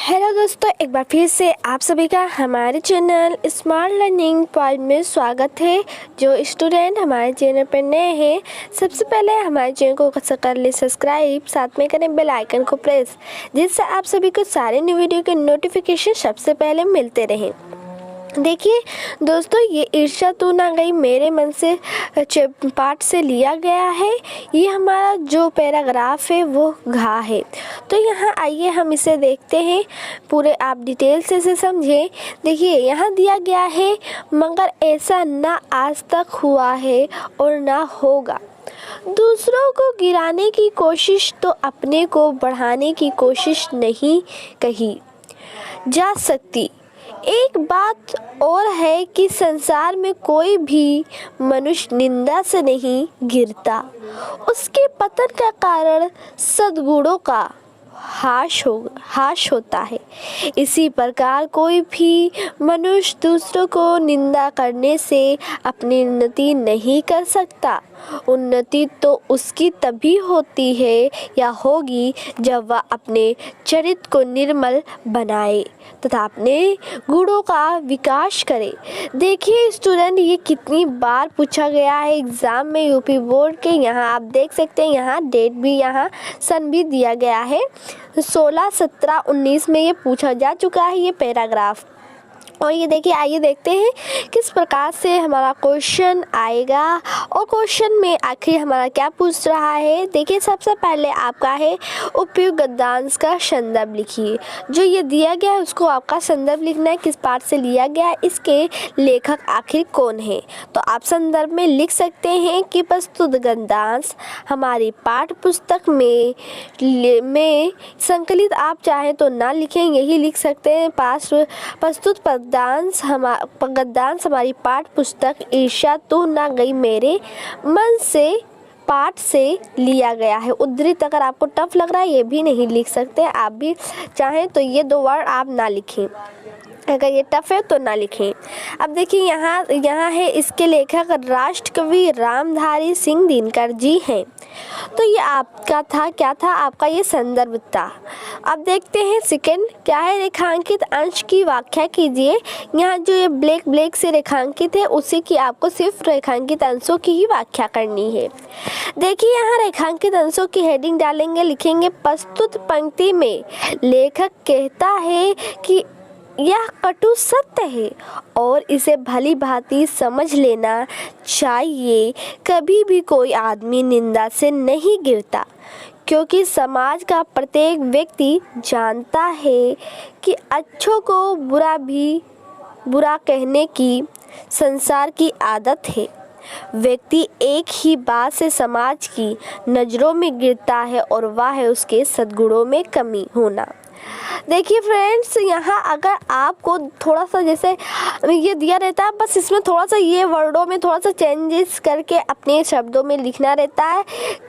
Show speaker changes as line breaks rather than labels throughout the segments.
Hello दोस्तों, एक बार फिर से आप सभी का हमारे चैनल स्मार्ट लर्निंग पॉइंट में स्वागत है। जो स्टूडेंट हमारे चैनल पर नए हैं, सबसे पहले हमारे चैनल को कर ले सब्सक्राइब, साथ में करें बेल आइकन को प्रेस, जिससे आप सभी को सारे न्यू वीडियो के नोटिफिकेशन सबसे पहले मिलते रहें। देखिए दोस्तों, ये ईर्ष्या तू ना गई मेरे मन से पाठ से लिया गया है। ये हमारा जो पैराग्राफ है वो घा है। तो यहाँ आइए हम इसे देखते हैं, पूरे आप डिटेल से इसे समझें। देखिए यहाँ दिया गया है, मगर ऐसा ना आज तक हुआ है और ना होगा। दूसरों को गिराने की कोशिश तो अपने को बढ़ाने की कोशिश नहीं कही जा सकती। एक बात और है कि संसार में कोई भी मनुष्य निंदा से नहीं गिरता, उसके पतन का कारण सद्गुणों का हाश होता है। इसी प्रकार कोई भी मनुष्य दूसरों को निंदा करने से अपनी उन्नति नहीं कर सकता। उन्नति तो उसकी तभी होती है या होगी जब वह अपने चरित्र को निर्मल बनाए तथा अपने गुणों का विकास करे। देखिए स्टूडेंट, ये कितनी बार पूछा गया है एग्ज़ाम में यूपी बोर्ड के। यहाँ आप देख सकते हैं, यहाँ डेट भी, यहाँ सन भी दिया गया है। 16, 17, 19 में ये पूछा जा चुका है ये पैराग्राफ। और ये देखिए, आइए देखते हैं किस प्रकार से हमारा क्वेश्चन आएगा और क्वेश्चन में आखिर हमारा क्या पूछ रहा है। देखिए सबसे पहले आपका है उपयुक्त गद्यांश का संदर्भ लिखिए। जो ये दिया गया है उसको आपका संदर्भ लिखना है, किस पाठ से लिया गया है, इसके लेखक आखिर कौन है। तो आप संदर्भ में लिख सकते हैं कि प्रस्तुत गद्यांश हमारी पाठ्य पुस्तक में संकलित, आप चाहें तो ना लिखें, यही लिख सकते हैं। प्रस्तुत गद्यांश हमारी पाठ्य पुस्तक ईर्ष्या तू ना गई मेरे मन से पाठ से लिया गया है। उद्धृत अगर आपको टफ लग रहा है ये भी नहीं लिख सकते, आप भी चाहें तो ये 2 वर्ड आप ना लिखें, अगर ये टफ है तो ना लिखें। अब देखिए यहाँ है, इसके लेखक राष्ट्रकवि रामधारी सिंह दिनकर जी हैं। तो ये आपका था, क्या था आपका, ये संदर्भ था। अब देखते हैं सेकंड क्या है, रेखांकित अंश की व्याख्या कीजिए। यहाँ जो ये ब्लैक से रेखांकित है उसी की आपको सिर्फ रेखांकित अंशों की ही व्याख्या करनी है। देखिए यहाँ रेखांकित अंशों की हेडिंग डालेंगे, लिखेंगे प्रस्तुत पंक्ति में लेखक कहता है कि यह कटु सत्य है और इसे भली भांति समझ लेना चाहिए। कभी भी कोई आदमी निंदा से नहीं गिरता, क्योंकि समाज का प्रत्येक व्यक्ति जानता है कि अच्छों को बुरा कहने की संसार की आदत है। व्यक्ति एक ही बात से समाज की नज़रों में गिरता है और वह है उसके सद्गुणों में कमी होना। देखिए फ्रेंड्स, यहाँ अगर आपको थोड़ा सा जैसे ये दिया रहता है, बस इसमें थोड़ा सा ये वर्डों में थोड़ा सा चेंजेस करके अपने शब्दों में लिखना रहता है।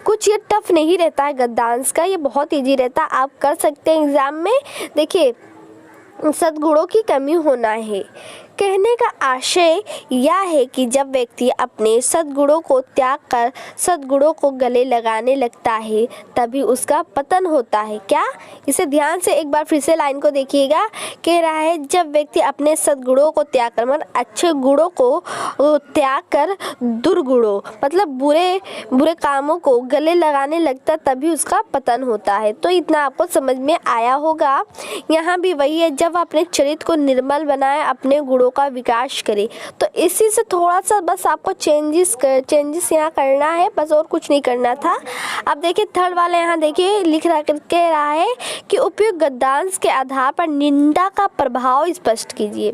कुछ ये टफ नहीं रहता है गद्यांश का, ये बहुत इजी रहता है, आप कर सकते हैं एग्ज़ाम में। देखिए सद्गुणों की कमी होना है, कहने का आशय यह है कि जब व्यक्ति अपने सद्गुणों को त्याग कर सद्गुणों को गले लगाने लगता है तभी उसका पतन होता है। क्या, इसे ध्यान से एक बार फिर से लाइन को देखिएगा। कह रहा है जब व्यक्ति अपने सद्गुणों को त्याग कर, मतलब अच्छे गुणों को त्याग कर दुर्गुणों मतलब बुरे कामों को गले लगाने लगता तभी उसका पतन होता है। तो इतना आपको समझ में आया होगा। यहाँ भी वही है, जब अपने चरित्र को निर्मल बनाए, अपने गुणों का विकास करे। तो इसी से थोड़ा सा बस आपको चेंजेस यहाँ करना है, बस और कुछ नहीं करना था। अब देखिए थर्ड वाला, यहाँ देखिए कह रहा है कि उपयुक्त गद्यांश के आधार पर निंदा का प्रभाव स्पष्ट कीजिए।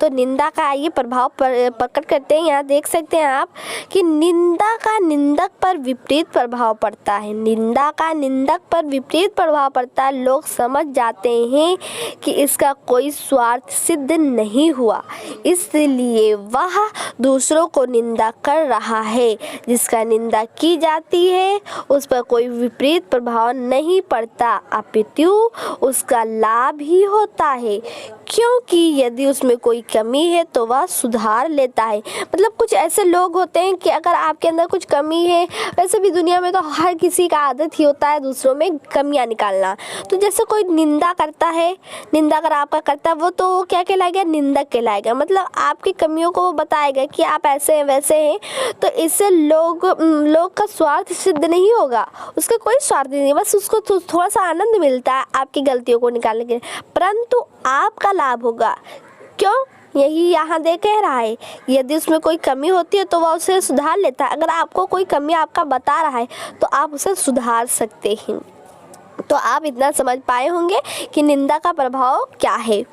तो निंदा का आइए प्रभाव प्रकट करते हैं। यहाँ देख सकते हैं आप कि निंदा का निंदक पर विपरीत प्रभाव पड़ता है। निंदा का निंदक पर विपरीत प्रभाव पड़ता है। लोग समझ जाते हैं कि इसका कोई स्वार्थ सिद्ध नहीं हुआ, इसलिए वह दूसरों को निंदा कर रहा है। जिसका निंदा की जाती है उस पर कोई विपरीत प्रभाव नहीं पड़ता, अपितु उसका लाभ ही होता है, क्योंकि यदि उसमें कोई कमी है तो वह सुधार लेता है। मतलब कुछ ऐसे लोग होते हैं कि अगर आपके अंदर कुछ कमी है, वैसे भी दुनिया में तो हर किसी का आदत ही होता है दूसरों में कमियां निकालना। तो जैसे कोई निंदा करता है, निंदा अगर आपका करता है वो तो क्या कहलाएगा, निंदक कहलाएगा। मतलब आपकी कमियों को वो बताएगा कि आप ऐसे हैं वैसे हैं। तो इससे लोग का स्वार्थ सिद्ध नहीं होगा, उसका कोई स्वार्थ नहीं, बस उसको थोड़ा सा आनंद मिलता है आपकी गलतियों को निकालने के लिए, परंतु आपका लाभ होगा। क्यों? यही यहाँ दे कह रहा है, यदि उसमें कोई कमी होती है तो वह उसे सुधार लेता है। अगर आपको कोई कमी आपका बता रहा है तो आप उसे सुधार सकते हैं। तो आप इतना समझ पाए होंगे कि निंदा का प्रभाव क्या है।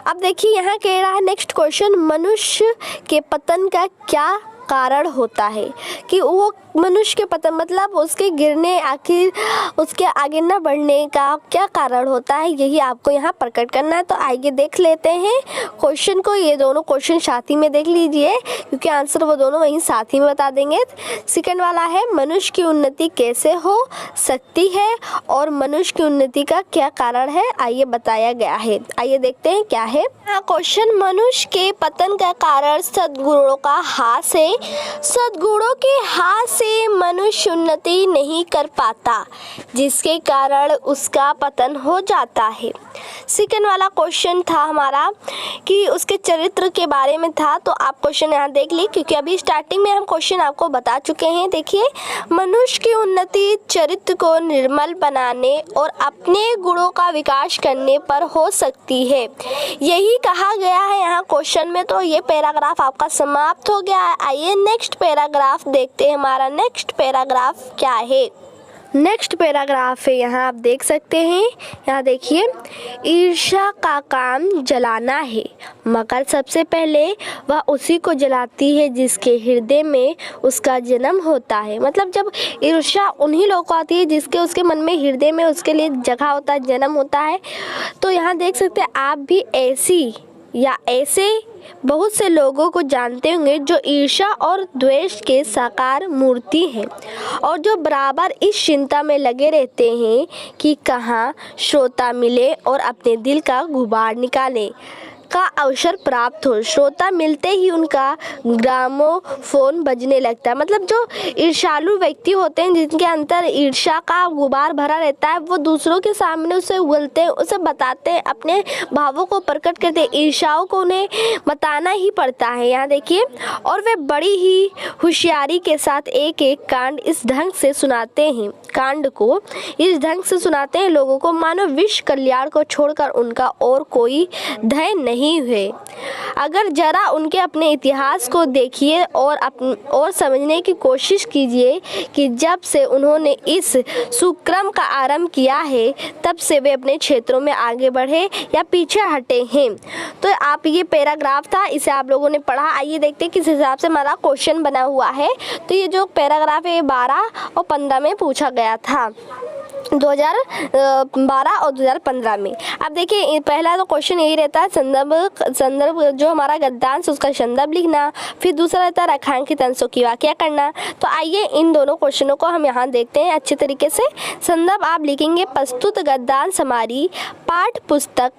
अब देखिए यहाँ कह रहा है नेक्स्ट क्वेश्चन, मनुष्य के पतन का क्या कारण होता है। कि वो मनुष्य के पतन मतलब उसके गिरने, आखिर उसके आगे न बढ़ने का क्या कारण होता है, यही आपको यहाँ प्रकट करना है। तो आइए देख लेते हैं क्वेश्चन को। ये दोनों क्वेश्चन साथ ही में देख लीजिए क्योंकि आंसर वो दोनों वहीं साथ ही में बता देंगे। सेकंड वाला है, मनुष्य की उन्नति कैसे हो सकती है और मनुष्य की उन्नति का क्या कारण है, आइए बताया गया है। आइए देखते हैं क्या है क्वेश्चन। मनुष्य के पतन का कारण सद्गुणों का हास है। सद्गुणों के हास से मनुष्य उन्नति नहीं कर पाता, जिसके कारण उसका पतन हो जाता है। सेकंड वाला क्वेश्चन था हमारा कि उसके चरित्र के बारे में था। तो आप क्वेश्चन यहाँ देख ली क्योंकि अभी स्टार्टिंग में हम क्वेश्चन आपको बता चुके हैं। देखिए, मनुष्य की उन्नति चरित्र को निर्मल बनाने और अपने गुणों का विकास करने पर हो सकती है, यही कहा गया है यहाँ क्वेश्चन में। तो ये पैराग्राफ आपका समाप्त हो गया है। आइए नेक्स्ट पैराग्राफ देखते हैं। हमारा नेक्स्ट पैराग्राफ क्या है। नेक्स्ट पैराग्राफ है, यहाँ आप देख सकते हैं। यहाँ देखिए, ईर्ष्या का काम जलाना है, मगर सबसे पहले वह उसी को जलाती है जिसके हृदय में उसका जन्म होता है। मतलब जब ईर्ष्या उन्हीं लोगों को आती है जिसके उसके मन में, हृदय में उसके लिए जगह होता है, जन्म होता है। तो यहाँ देख सकते हैं आप भी ऐसी या ऐसे बहुत से लोगों को जानते होंगे जो ईर्ष्या और द्वेष के साकार मूर्ति हैं और जो बराबर इस चिंता में लगे रहते हैं कि कहाँ श्रोता मिले और अपने दिल का गुबार निकाले का अवसर प्राप्त हो। श्रोता मिलते ही उनका ग्रामोफोन बजने लगता है। मतलब जो ईर्ष्यालु व्यक्ति होते हैं जिनके अंदर ईर्ष्या का गुबार भरा रहता है, वो दूसरों के सामने उसे उगलते हैं, उसे बताते हैं, अपने भावों को प्रकट करते हैं। ईर्ष्याओं को उन्हें बताना ही पड़ता है। यहाँ देखिए, और वे बड़ी ही होशियारी के साथ एक एक कांड इस ढंग से सुनाते हैं, कांड को इस ढंग से सुनाते हैं लोगों को मानो विश्व कल्याण को छोड़कर उनका और कोई ध्येय नहीं हुए। अगर जरा उनके अपने इतिहास को देखिए और समझने की कोशिश कीजिए कि जब से उन्होंने इस सुक्रम का आरंभ किया है तब से वे अपने क्षेत्रों में आगे बढ़े या पीछे हटे हैं। तो आप ये पैराग्राफ था, इसे आप लोगों ने पढ़ा। आइए देखते हैं किस हिसाब से हमारा क्वेश्चन बना हुआ है। तो ये जो पैराग्राफ है 12 और 15 में पूछा गया था, 2012 और 2015 में। अब देखिए, पहला तो क्वेश्चन यही रहता है, संदर्भ जो हमारा गद्यांश उसका संदर्भ लिखना, फिर दूसरा रहता है रेखांकित अंशों की व्याख्या करना। तो आइए इन दोनों क्वेश्चनों को हम यहाँ देखते हैं अच्छे तरीके से। संदर्भ आप लिखेंगे, प्रस्तुत गद्यांश हमारी पाठ्य पुस्तक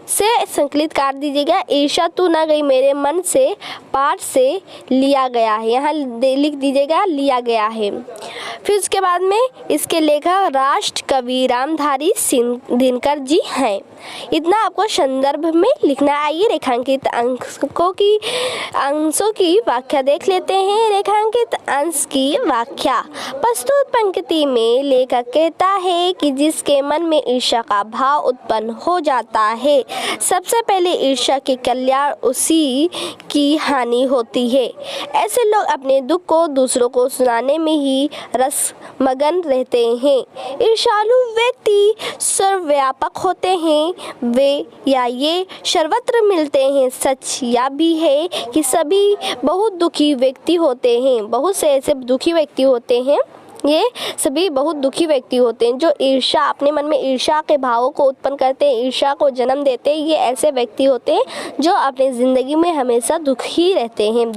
से संकलित कर दीजिएगा। ईर्ष्या तू न गई मेरे मन से पाठ से लिया गया है, यहाँ लिख दीजिएगा लिया गया है। फिर उसके बाद में इसके लेखक राष्ट्र कवि रामधारी सिंह दिनकर जी हैं। इतना आपको संदर्भ में लिखना। आइए रेखांकित अंशों की व्याख्या देख लेते हैं। रेखांकित अंश की व्याख्या, प्रस्तुत पंक्ति में लेखक कहता है कि जिसके मन में ईर्ष्या का भाव उत्पन्न हो जाता है, सबसे पहले ईर्ष्या के कल्याण उसी की हानि होती है। ऐसे लोग अपने दुख को दूसरों को सुनाने में ही रसमगन रहते हैं। ईर्ष्यालु व्यक्ति सर्वव्यापक होते हैं, वे या ये सर्वत्र मिलते हैं। सच यह भी है कि सभी बहुत दुखी व्यक्ति होते हैं, बहुत से ऐसे दुखी व्यक्ति होते हैं, ये सभी बहुत दुखी व्यक्ति होते हैं जो ईर्ष्या, अपने मन में ईर्ष्या के भावों को उत्पन्न करते हैं, ईर्ष्या को जन्म देते हैं। ये ऐसे व्यक्ति होते हैं जो अपनी ज़िंदगी में हमेशा दुखी ही रहते हैं,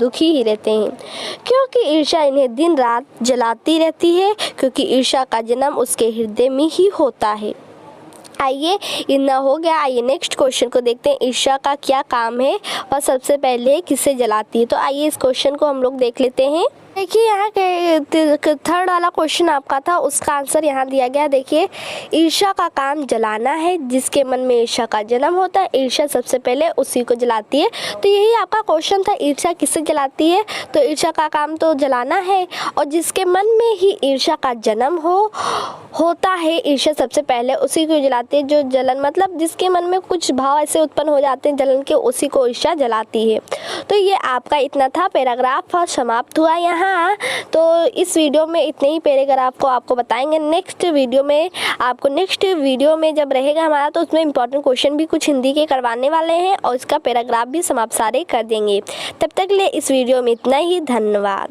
क्योंकि ईर्ष्या इन्हें दिन रात जलाती रहती है, क्योंकि ईर्ष्या का जन्म उसके हृदय में ही होता है। आइए, इतना हो गया। आइए नेक्स्ट क्वेश्चन को देखते हैं। ईर्ष्या का क्या काम है और सबसे पहले किसे जलाती है? तो आइए इस क्वेश्चन को हम लोग देख लेते हैं। देखिए यहाँ के थर्ड वाला क्वेश्चन आपका था, उसका आंसर यहाँ दिया गया। देखिए, ईर्ष्या का काम जलाना है। जिसके मन में ईर्ष्या का जन्म होता है, ईर्ष्या सबसे पहले उसी को जलाती है। तो यही आपका क्वेश्चन था, ईर्ष्या किससे जलाती है? तो ईर्ष्या का काम तो जलाना है, और जिसके मन में ही ईर्ष्या का जन्म होता है, ईर्ष्या सबसे पहले उसी को जलाती है। जो जलन मतलब जिसके मन में कुछ भाव ऐसे उत्पन्न हो जाते हैं जलन के, उसी को ईर्ष्या जलाती है। तो ये आपका इतना था, पैराग्राफ समाप्त हुआ यहाँ। तो इस वीडियो में इतने ही पैराग्राफ को आपको बताएंगे। नेक्स्ट वीडियो में जब रहेगा हमारा, तो उसमें इंपॉर्टेंट क्वेश्चन भी कुछ हिंदी के करवाने वाले हैं, और इसका पैराग्राफ भी समाप्त सारे कर देंगे। तब तक के लिए इस वीडियो में इतना ही। धन्यवाद।